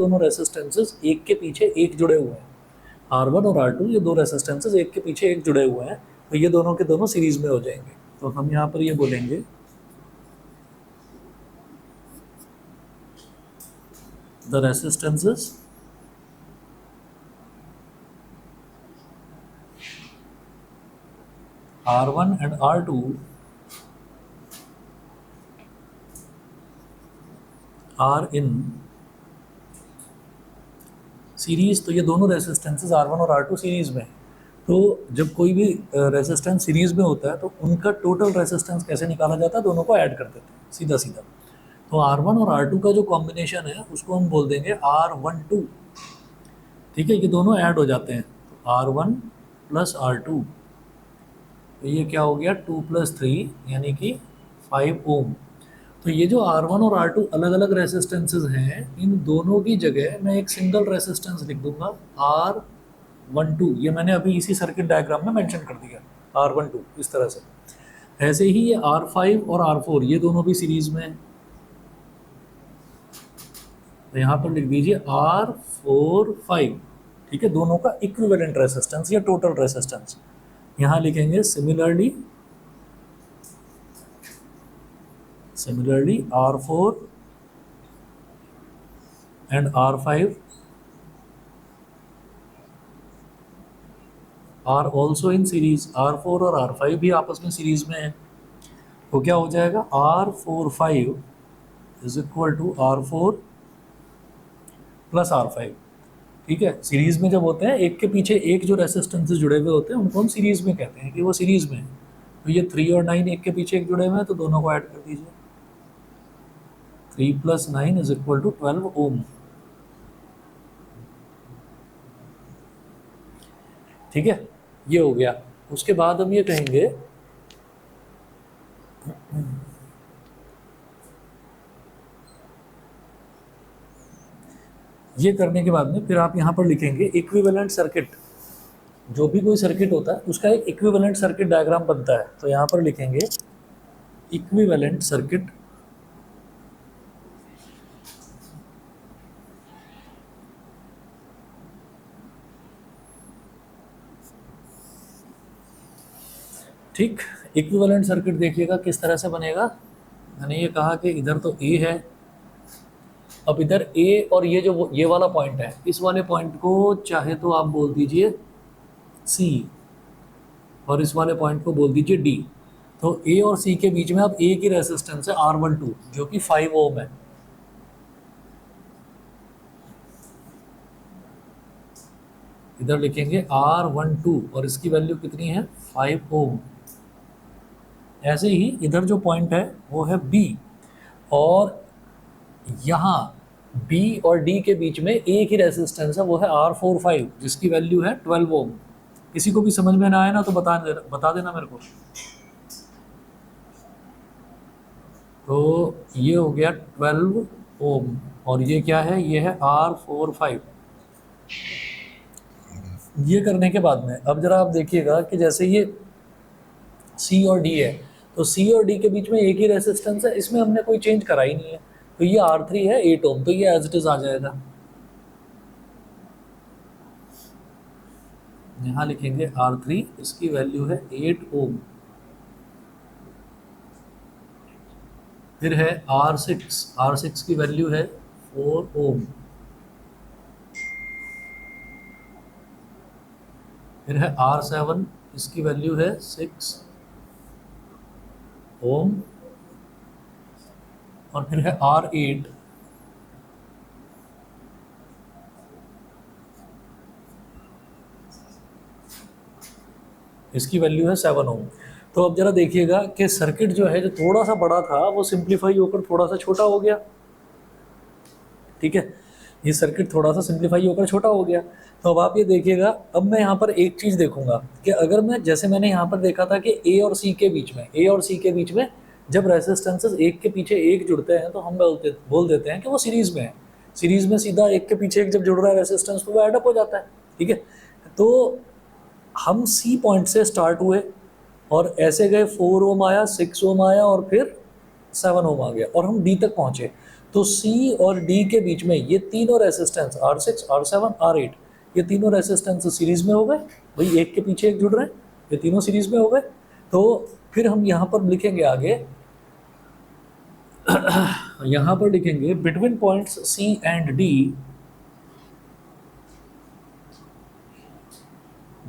दोनों रेसिस्टेंसेज एक के पीछे एक जुड़े हुए हैं, R1 और R2 ये दो रेसिस्टेंसेज एक के पीछे एक जुड़े हुए हैं, तो ये दोनों के दोनों सीरीज में हो जाएंगे। तो हम यहाँ पर ये बोलेंगे the resistances R1 and R2 are in series. तो ये दोनों रेसिस्टेंसेज R1 और R2 सीरीज में है। तो जब कोई भी रेसिस्टेंस सीरीज में होता है तो उनका टोटल रेसिस्टेंस कैसे निकाला जाता है, दोनों को ऐड कर देते हैं सीधा सीधा। तो R1 और R2 का जो कॉम्बिनेशन है उसको हम बोल देंगे R12। ठीक है, ये दोनों ऐड हो जाते हैं, तो R1 प्लस R2, तो ये क्या हो गया 2 + 3 यानी कि 5 ओम। तो ये जो R1 और R2 अलग अलग रेसिस्टेंसेज हैं, इन दोनों की जगह मैं एक सिंगल रेसिस्टेंस लिख दूंगा R12। ये मैंने अभी इसी सर्किट डायग्राम में मेंशन कर दिया, R12 इस तरह से। ऐसे ही ये R5 और R4 ये दोनों भी सीरीज में हैं, तो यहाँ पर लिख दीजिए R45। ठीक है, दोनों का इक्विवेलेंट रेसिस्टेंस या टोटल रेसिस्टेंस यहाँ लिखेंगे। Similarly R4 and R5 are also in series। R4 और R5 भी आपस में सीरीज में है, तो क्या हो जाएगा R45 is equal to R4 plus R5। ठीक है, सीरीज में जब होते हैं एक के पीछे एक जो रेसिस्टेंसेस जुड़े हुए होते हैं उनको हम सीरीज में कहते हैं कि वो सीरीज में है। तो ये 3 और 9 एक के पीछे एक जुड़े हुए हैं, तो दोनों को ऐड कर दीजिए। 3 + 9 इज इक्वल टू 12 ओम। ठीक है, ये हो गया। उसके बाद हम ये कहेंगे ये करने के बाद में फिर आप यहाँ पर लिखेंगे इक्विवेलेंट सर्किट। जो भी कोई सर्किट होता है उसका एक इक्विवेलेंट सर्किट डायग्राम बनता है, तो यहाँ पर लिखेंगे इक्विवेलेंट सर्किट ठीक। इक्विवेलेंट सर्किट देखिएगा किस तरह से बनेगा। मैंने ये कहा कि इधर तो ए है, अब इधर ए और ये जो ये वाला पॉइंट है, इस वाले पॉइंट को चाहे तो आप बोल दीजिए सी और इस वाले पॉइंट को बोल दीजिए डी। तो ए और सी के बीच में अब ए की रेसिस्टेंस है R12 जो कि 5 ओम है। इधर लिखेंगे R12 और इसकी वैल्यू कितनी है 5 ओम। ऐसे ही इधर जो पॉइंट है वो है बी, और यहाँ बी और डी के बीच में ए की रेसिस्टेंस है वो है R45 जिसकी वैल्यू है 12 ओम। किसी को भी समझ में ना आए ना तो बता देना मेरे को। तो ये हो गया 12 ओम और ये क्या है, ये है R45। ये करने के बाद में अब जरा आप देखिएगा कि जैसे ये सी और डी है, तो सी और डी के बीच में एक ही रेसिस्टेंस है, इसमें हमने कोई चेंज करा ही नहीं है। तो ये R3 है 8 ओम, तो ये एज इट इज आ जाएगा। यहाँ लिखेंगे R3, इसकी वैल्यू है 8 ओम। फिर है R6 की वैल्यू है 4 ओम। फिर है R7, इसकी वैल्यू है 6 ओम। और फिर है R8, इसकी वैल्यू है 7 ओम। तो अब जरा देखिएगा कि सर्किट जो है जो थोड़ा सा बड़ा था वो सिंप्लीफाई होकर थोड़ा सा छोटा हो गया। ठीक है, ये सर्किट थोड़ा सा सिंप्लीफाई होकर छोटा हो गया। तो अब आप ये देखिएगा, अब मैं यहाँ पर एक चीज़ देखूंगा कि अगर मैं जैसे मैंने यहाँ पर देखा था कि ए और सी के बीच में जब रेसिस्टेंसेस एक के पीछे एक जुड़ते हैं तो हम बोल देते हैं कि वो सीरीज में है। सीरीज में सीधा एक के पीछे एक जब जुड़ रहा है रेसिस्टेंस तो वो एडअप हो जाता है। ठीक है, तो हम सी पॉइंट से स्टार्ट हुए और ऐसे गए 4 ओम आया, 6 ओम आया और फिर 7 ओम आ गया और हम डी तक पहुँचे। तो C और D के बीच में ये तीनों रेसिस्टेंस R6, R7, R8, ये तीनों रेसिस्टेंस सीरीज में हो गए भाई, एक के पीछे एक जुड़ रहे हैं, ये तीनों सीरीज में हो गए। तो फिर हम यहाँ पर लिखेंगे आगे, यहाँ पर लिखेंगे between points C and D,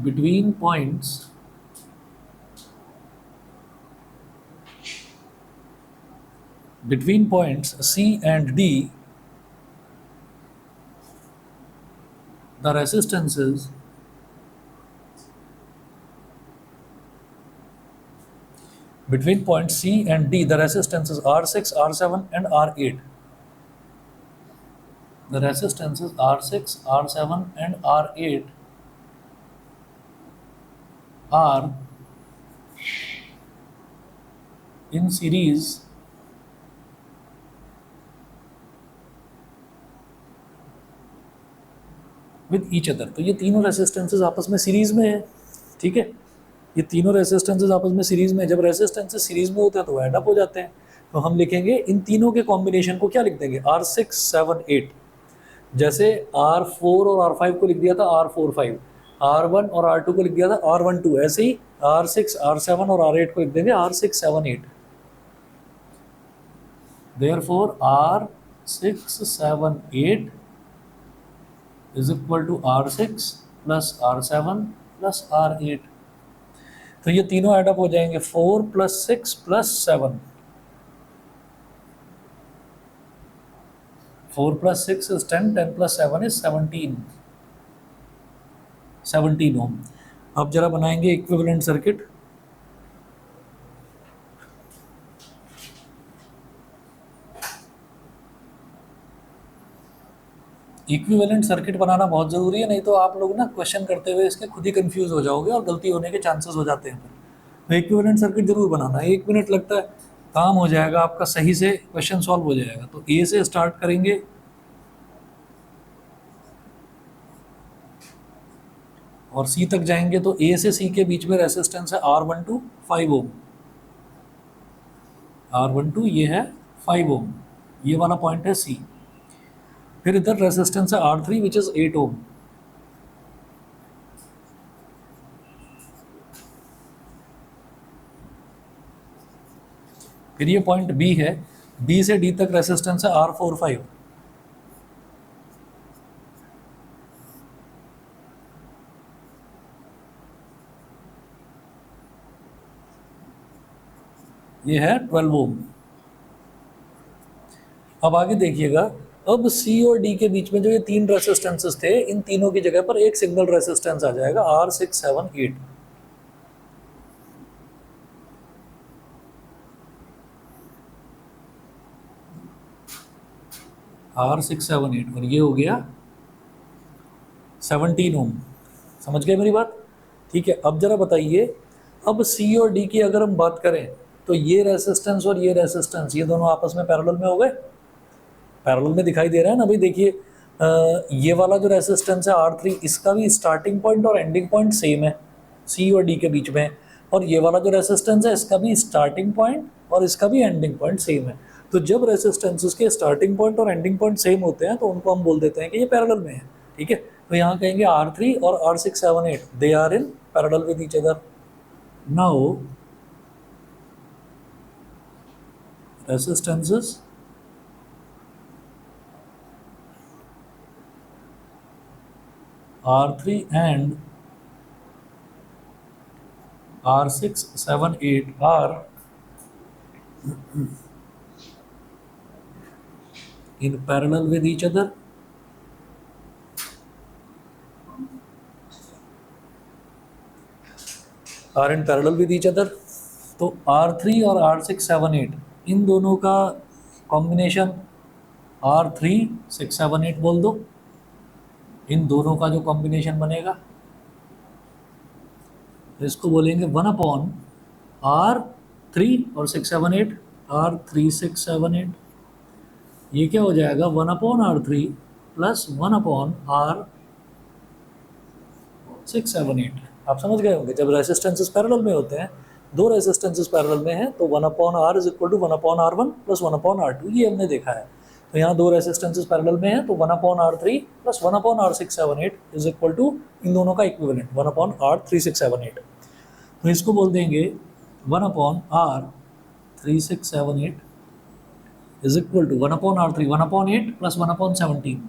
between points C and D, the resistances between points C and D, the resistances R6, R7 and R8. The resistances R6, R7 and R8 are in series with each other. तो ये तीनों resistances आपस में series में है, ठीक है, ये तीनों रेसिस्टेंसेज आपस में सीरीज में। जब रेसिस्टेंसेज सीरीज में होते हैं तो वो एड अप हो जाते हैं। तो हम लिखेंगे इन तीनों के कॉम्बिनेशन को, क्या लिख देंगे, R6, 7, 8। जैसे R4 और R5 को लिख दिया था R4, 5, R1 और R2 को लिख दिया था R1, 2, ऐसे ही R6, R7 और R8 को लिख देंगे R6, 7, 8। Therefore R6, 7, 8 is equal to R6 plus R7 plus R8। तो ये तीनों एडअप हो जाएंगे, 4 + 6 + 7, 4 + 6 is 10, 10 + 7 is 17 ओम। अब जरा बनाएंगे इक्विवेलेंट सर्किट। इक्विवेलेंट सर्किट बनाना बहुत ज़रूरी है, नहीं तो आप लोग ना क्वेश्चन करते हुए इसके खुद ही कंफ्यूज हो जाओगे और गलती होने के चांसेस हो जाते हैं। तो इक्विवेलेंट सर्किट जरूर बनाना है, 1 मिनट लगता है, काम हो जाएगा आपका, सही से क्वेश्चन सॉल्व हो जाएगा। तो ए से स्टार्ट करेंगे, और सी तक जाएंगे। तो ए से सी के बीच में रेसिस्टेंस है R12, 5 ओम, R12 ये है 5 ओम, ये वाला पॉइंट है सी। फिर इधर रेसिस्टेंस है R3 विच इज 8 ओम। फिर ये पॉइंट बी है, बी से डी तक रेसिस्टेंस है R4, 5। ये है 12 ओम। अब आगे देखिएगा, अब सी और डी के बीच में जो ये तीन रेसिस्टेंसेस थे, इन तीनों की जगह पर एक सिंगल रेसिस्टेंस आ जाएगा R6, 7, 8। R6, 7, 8, और ये हो गया 17 ओम। समझ गए मेरी बात? ठीक है। अब जरा बताइए, अब सी और डी की अगर हम बात करें तो ये रेसिस्टेंस और ये रेसिस्टेंस, ये दोनों आपस में पैरेलल में हो गए, पैरेलल में दिखाई दे रहा है ना भाई। देखिए ये वाला जो रेसिस्टेंस है R3, इसका भी स्टार्टिंग पॉइंट और एंडिंग पॉइंट सेम है सी और डी के बीच में, और ये वाला जो रेसिस्टेंस है इसका भी स्टार्टिंग पॉइंट और इसका भी एंडिंग पॉइंट सेम है। तो जब रेसिस्टेंसेस के स्टार्टिंग पॉइंट और एंडिंग पॉइंट सेम होते हैं तो उनको हम बोल देते हैं कि ये पैरेलल में है, ठीक है। तो यहाँ कहेंगे R3 और R6, 7, 8 they are in parallel with each other. Now resistances R3 and R6, 7, 8 are in parallel with each other, are in parallel with each other। तो R3 और R6, 7, 8 इन दोनों का कॉम्बिनेशन R3, 6, 7, 8 बोल दो। इन दोनों का जो कॉम्बिनेशन बनेगा तो इसको बोलेंगे 1/R3 और 6, 7, 8, R3, 6, 7, 8। ये क्या हो जाएगा, 1/R3 प्लस 1/R6, 7, 8। आप समझ गए होंगे, जब रेसिस्टेंसेस पैरेलल में होते हैं, दो रेसिस्टेंसेस पैरेलल में हैं, तो 1/R is equal to 1/R1 plus 1/R2, ये हमने देखा है। तो यहाँ दो रेसिस्टेंसेस पैरेलल में हैं, तो 1/R3 plus 1/R678 is equal to इन दोनों का इक्विवेलेंट 1/R3678। तो इसको बोल देंगे 1/R3678 is equal to 1/R3 1/8 plus 1/17।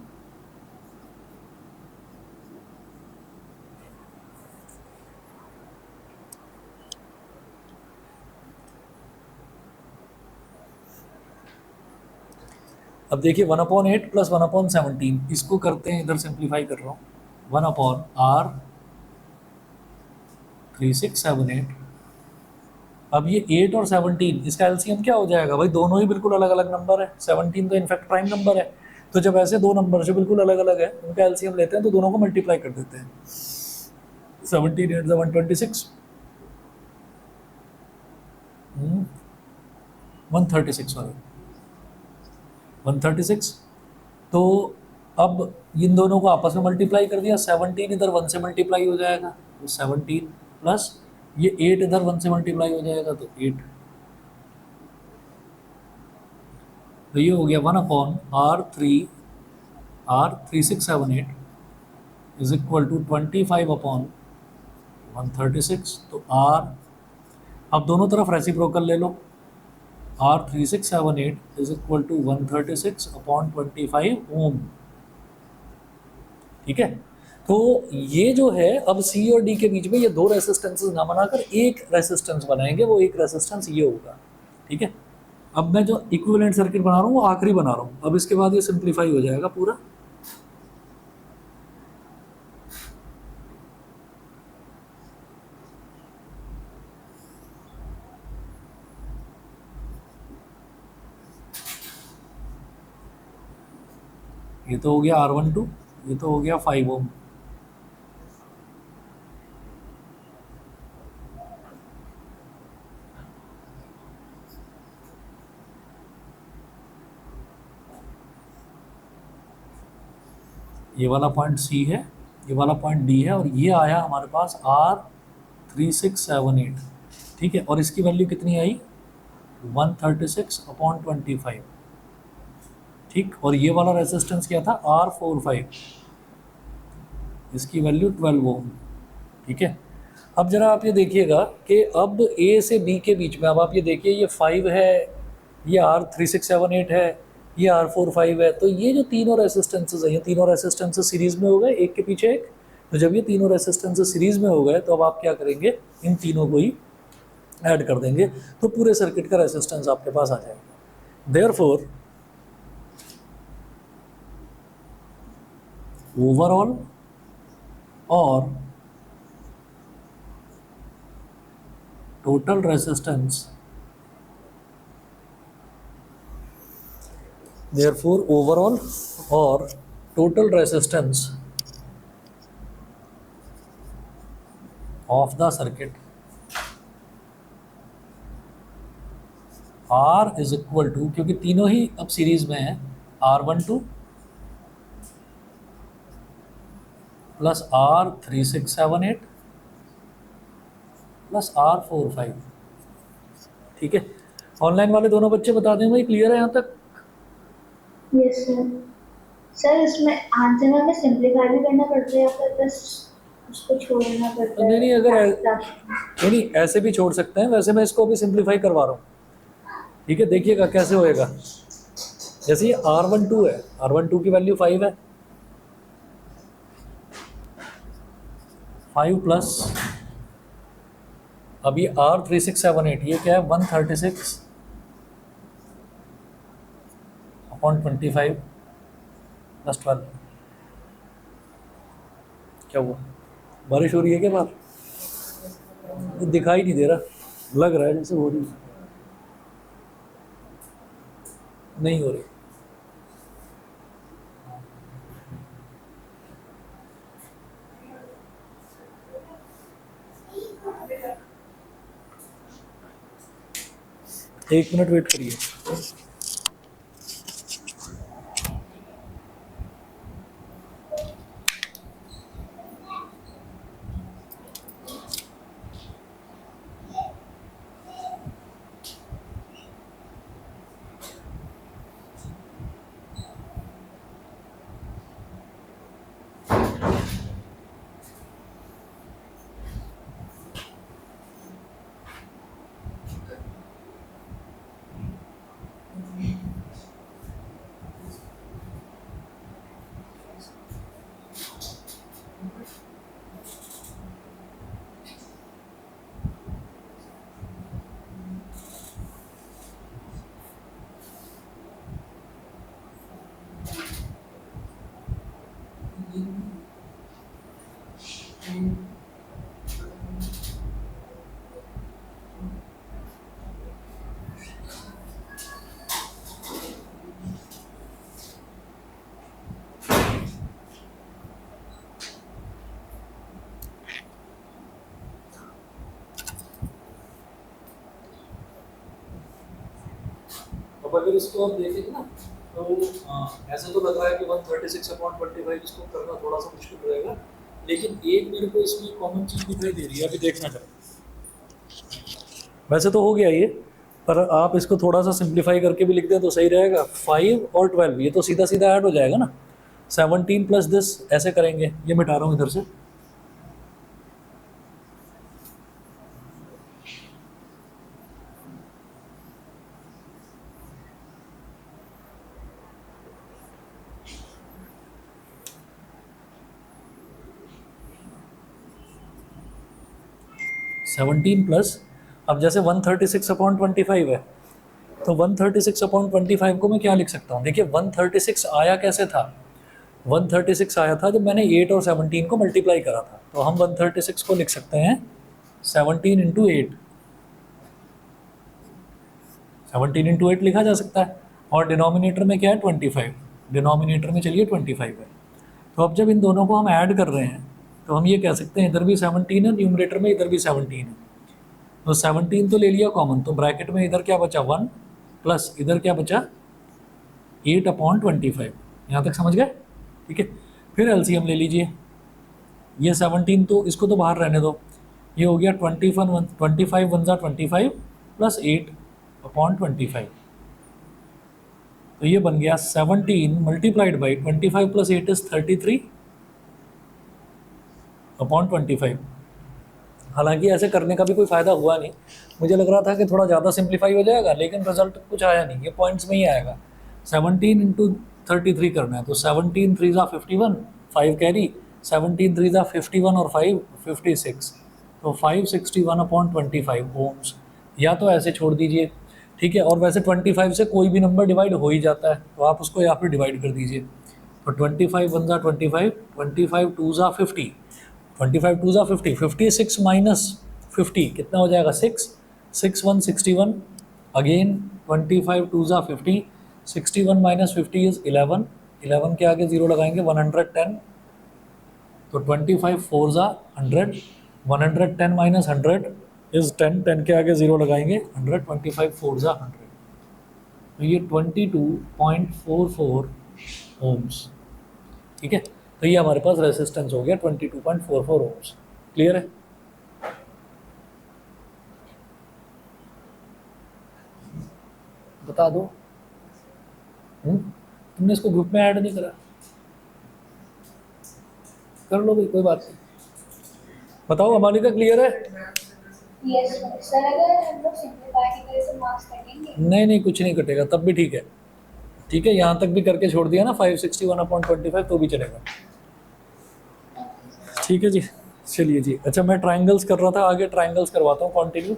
अब देखिए 1/8 प्लस 1/17 इसको करते हैं, इधर सिंप्लीफाई कर रहा हूँ, 1/R3678। अब ये 8 और 17 इसका एलसीएम क्या हो जाएगा भाई, दोनों ही बिल्कुल अलग अलग नंबर है, 17 तो इनफैक्ट प्राइम नंबर है। तो जब ऐसे दो नंबर जो बिल्कुल अलग अलग है उनका एलसीएम लेते हैं तो दोनों को मल्टीप्लाई कर देते हैं। 17 8 126 136 वाले 136। तो अब इन दोनों को आपस में मल्टीप्लाई कर दिया, 17 इधर 1 से मल्टीप्लाई हो जाएगा तो 17 प्लस ये 8 इधर 1 से मल्टीप्लाई हो जाएगा तो 8। तो ये हो गया 1/R3678 इज इक्वल टू 25/136। तो R, अब दोनों तरफ रेसिप्रोकल ले लो, R3678 इज इक्वल टू 136/25 ओम। ठीक है, तो ये जो है अब C और D के बीच में ये दो रेसिस्टेंसेस ना बनाकर एक रेसिस्टेंस बनाएंगे, वो एक रेसिस्टेंस ये होगा। ठीक है, अब मैं जो इक्विवेलेंट सर्किट बना रहा हूँ वो आखिरी बना रहा हूँ, अब इसके बाद ये सिंप्लीफाई हो जाएगा पूरा। ये तो हो गया R12, ये तो हो गया 5 ओम। ये वाला पॉइंट C है, ये वाला पॉइंट D है, और ये आया हमारे पास R3678। ठीक है, और इसकी वैल्यू कितनी आई 136/25। ठीक, और ये वाला रेजिस्टेंस क्या था R45, इसकी वैल्यू 12 ओम। ठीक है, अब जरा आप ये देखिएगा कि अब A से B के बीच में, अब आप ये देखिए ये 5 है, ये R3678 है, ये R45 है, तो ये जो तीनों रेसिस्टेंसेस हैं, ये तीनों रेसिस्टेंसेस सीरीज में हो गए एक के पीछे एक। तो जब ये तीनों रेसिस्टेंसेस सीरीज में हो गए तो अब आप क्या करेंगे, इन तीनों को ही ऐड कर देंगे, तो पूरे सर्किट का रेसिस्टेंस आपके पास आ जाएगा। देयरफॉर ओवरऑल और total resistance, therefore overall or total resistance of the circuit R is equal to, क्योंकि तीनों ही अब सीरीज में है, R12 plus R3678 plus R45। ठीक है, ऑनलाइन वाले दोनों बच्चे बता दें भाई, क्लियर है यहाँ तक? Yes sir. सर इसमें आंसर में हमें सिंपलीफाई भी करना पड़ता है या फिर बस उसको छोड़ना पड़ता है? नहीं अगर नहीं ऐसे भी छोड़ सकते हैं, वैसे मैं इसको अभी सिंपलीफाई करवा रहा हूँ। ठीक है, देखिएगा कैसे होएगा। जैसे ये R12 है, R12 की वैल्यू 5 है, 5 प्लस अब ये R3678 ये क्या है 136/25 प्लस 12। क्या हुआ, बारिश हो रही है क्या बाहर? दिखाई नहीं दे रहा, लग रहा है जैसे हो रही है, नहीं हो रही। एक मिनट वेट करिए। अब अगर इसको आप देखेंगे ना तो ऐसा तो लग रहा है कि 136/25 इसको करना थोड़ा सा मुश्किल रहेगा, लेकिन एक मेरे को इसमें कॉमन चीज़ दिखाई दे रही है, अभी देखना चाहिए। वैसे तो हो गया ये, पर आप इसको थोड़ा सा सिंप्लीफाई करके भी लिख दें तो सही रहेगा। 5 और 12 ये तो सीधा सीधा ऐड हो जाएगा ना, 17 प्लस दिस ऐसे करेंगे, ये मिटा रहा हूँ इधर से। सेवनटीन प्लस, अब जैसे 136/25 है, तो 136/25 को मैं क्या लिख सकता हूँ? देखिए 136 आया कैसे था? 136 आया था जब मैंने 8 और 17 को मल्टीप्लाई करा था, तो हम 136 को लिख सकते हैं 17 इंटू 8, 17 इंटू 8 लिखा जा सकता है। और डिनोमिनेटर में क्या है? 25, डिनोमिनेटर में चलिए 25 है। तो अब जब इन दोनों को हम ऐड कर रहे हैं तो हम ये कह सकते हैं इधर भी 17 है, न्यूमरेटर में इधर भी 17 है, तो 17 तो ले लिया कॉमन, तो ब्रैकेट में इधर क्या बचा 1 प्लस इधर क्या बचा 8/25। यहाँ तक समझ गए? ठीक है, फिर एलसीएम ले लीजिए। ये 17 तो इसको तो बाहर रहने दो, ये हो गया 25 1 जा 25 प्लस 8/25, तो ये बन गया 17 मल्टीप्लाइड बाई 25 प्लस 8 इज 33/25। हालांकि ऐसे करने का भी कोई फ़ायदा हुआ नहीं, मुझे लग रहा था कि थोड़ा ज़्यादा सिंप्लीफाई हो जाएगा, लेकिन रिजल्ट कुछ आया नहीं, ये पॉइंट्स में ही आएगा। 17 इंटू 33 करना है, तो 17 3 जा 51, 5 कैरी, 17 3 जा 51 और 5 56, तो 561/25 ओम्स। या तो ऐसे छोड़ दीजिए, ठीक है, और वैसे 25 से कोई भी नंबर डिवाइड हो ही जाता है, तो आप उसको यहाँ पर डिवाइड कर दीजिए। तो 25 1 जा 25, 25 2 जा 50, 25 2 जा 50, 56 माइनस 50 कितना हो जाएगा? 6, 6 1 61, अगेन 25 2 जा 50, 61 माइनस 50 इज 11, 11 के आगे 0 लगाएंगे 110, तो 25 4 जा 100, 110 माइनस 100 इज 10, 10 के आगे 0 लगाएंगे 100, 25 4 जा 100, तो ये 22.44 ओम्स। ठीक है, तो ये हमारे पास रेसिस्टेंस हो गया 22.44 ओम्स। क्लियर है? बता दो। तुमने इसको ग्रुप में ऐड नहीं करा? कर लो भाई, कोई बात नहीं। बताओ अमालिका, क्लियर है? यस सर, अगर हम लोग सिंपलीफाई की तरह से मार्क्स कटेंगे? नहीं कुछ नहीं कटेगा, तब भी ठीक है। ठीक है, यहाँ तक भी करके छोड़ दिया ना 561/25, तो भी चलेगा। ठीक है जी, चलिए जी। अच्छा, मैं ट्राइंगल्स कर रहा था, आगे ट्राइंगल्स करवाता हूँ, कंटिन्यू।